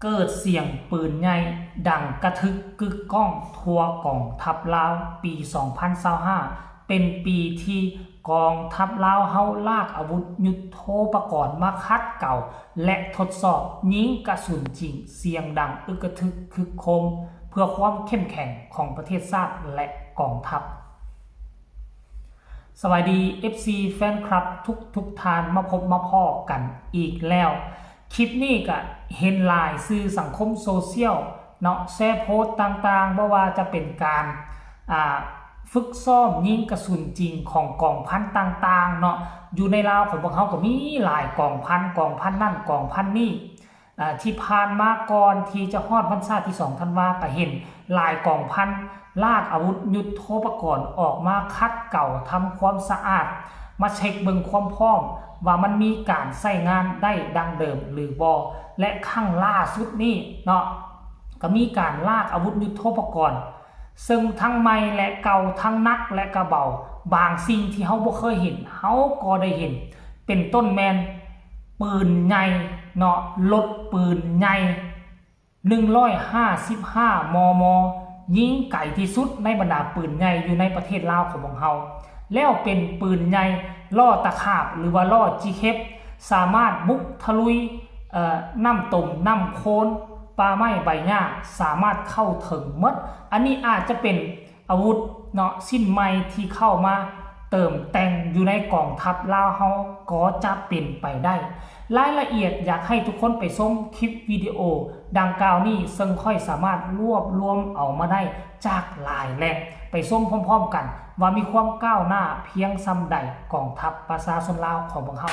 เกิดเสียงปืนใหญ่ดังกระทึกกึกก้องทั่วกองทัพลาวปี 2025 เป็นปีที่กองทัพลาวเฮาลากอาวุธยุทโธปกรณ์มาคัดเก่าและทดสอบยิงกระสุนจริงเสียงดังอึกกระทึกคึกโคมเพื่อความเข้มแข็งของประเทศชาติและกองทัพสวัสดี FC แฟนคลับทุกท่านมาพบมาพ้อกันอีกแล้วคลิปนี้ก็เห็นหลายสื่อสังคมโซเชียลเนาะแชร์โพสต์ต่างๆบ่ว่าจะเป็นการฝึกซ้อมยิงกระสุนจริงของกองพันต่างๆเนาะอยู่ในลาวของพวกเขาก็มีหลายกองพันนั่นกองพันนี่ที่ผ่านมาก่อนที่จะฮอดวันชาติที่2ธันวาก็เห็นหลายกองพันลากอาวุธยุทโธปกรณ์ออกมาคัดเก่าทำความสะอาดมาเช็คเบิ่งความพร้อมว่ามันมีการใช้งานได้ดังเดิมหรือบ่และครั้งล่าสุดนี้เนาะก็มีการลากอาวุธยุทโธปกรณ์ซึ่งทั้งใหม่และเก่าทั้งนักและกระเบาบางสิ่งที่เฮาบ่เคยเห็นเฮาก็ได้เห็นเป็นต้นแมนปืนใหญ่เนาะรถปืนใหญ่155 มม. ยิงไกลที่สุดในบรรดาปืนใหญ่อยู่ในประเทศลาวของเฮาแล้วเป็นปืนใหญ่ล่อตะขาบหรือว่าล่อจีเคปสามารถบุกทะลุยน้ำตุ่มน้ำโคนป่าไม้ใบหญ้าสามารถเข้าถึงหมดอันนี้อาจจะเป็นอาวุธเนาะสิ้นใหม่ที่เข้ามาเติมแต่งอยู่ในกองทัพลาวเฮาก็จะเป็นไปได้รายละเอียดอยากให้ทุกคนไปชมคลิปวิดีโอดังกล่าวนี้ซึ่งค่อยสามารถรวบรวมเอามาได้จากหลายแหล่งไปชมพร้อมๆกันว่ามีความก้าวหน้าเพียงซำใดกองทัพประชาชนลาวของพวกเรา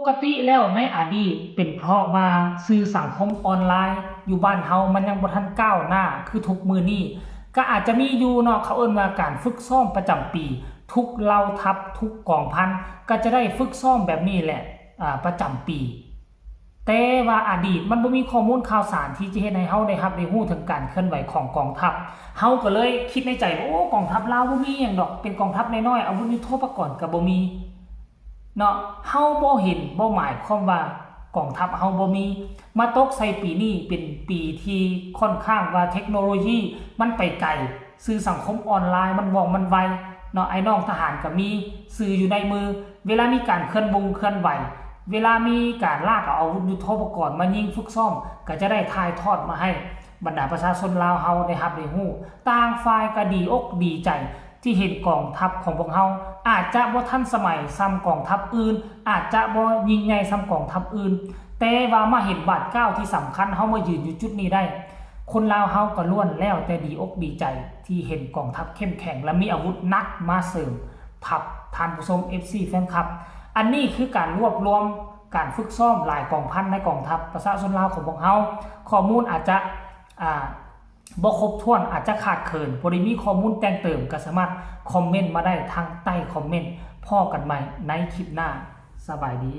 กติแล้วในอดีตเป็นเพราะว่าสื่อสังคมออนไลน์อยู่บ้านเฮามันยังบ่ทันก้าวหน้าคือทุกมื้อนี้ก็อาจจะมีอยู่เนาะเขาเอิ้นว่าการฝึกซ้อมประจำปี ทุกเหล่าทัพทุกกองพันก็จะได้ฝึกซ้อมแบบนี้แหละประจำปี แต่ว่าอดีตมันบ่มีข้อมูลข่าวสารที่จะเฮ็ดให้เฮาได้รับได้รู้ถึงการเคลื่อนไหวของกองทัพเฮาก็เลยคิดในใจว่าโอ้กองทัพลาวบ่มีหยังดอกเป็นกองทัพน้อยๆอาวุธยุทโธปกรณ์ก็บ่มีเนาะเฮาบ่เห็นบ่หมายความว่ากองทัพเฮาบ่มีมาตกใส่ปีนี้เป็นปีที่ค่อนข้างว่าเทคโนโลยีมันไปไกลสื่อสังคมออนไลน์มันว่องมันไวเนาะไอ้น้องทหารก็มีสื่ออยู่ในมือเวลามีการเคลื่อนไหวเวลามีการลากเอาอาวุธยุทโธปกรณ์มายิงฝึกซ้อมก็จะได้ถ่ายทอดมาให้บรรดาประชาชนลาวเฮาได้รับได้ฮู้ต่างฝ่ายก็ดีอกดีใจที่เห็นกองทัพของพวกเฮาอาจจะบ่ทันสมัยซ้ำกองทัพอื่นอาจจะบ่ยิ่งใหญ่ซ้ำกองทัพอื่นแต่ว่ามาเห็นบาดเก้าที่สำคัญเฮามายืนอยู่จุดนี้ได้คนลาวเฮาก็ล้วนแล้วแต่ดีอกดีใจที่เห็นกองทัพเข้มแข็งและมีอาวุธหนักมาเสริมทัพท่านผู้ชม FC แฟนคลับอันนี้คือการรวบรวมการฝึกซ้อมหลายกองพันในกองทัพประชาชนลาวของพวกเฮาข้อมูลอาจจะบ่ครบถ้วนอาจจะขาดเขินบ่ได้มีข้อมูลแต่งเติมก็สามารถคอมเมนต์มาได้ทางใต้คอมเมนต์พอกันใหม่ในคลิปหน้าสบายดี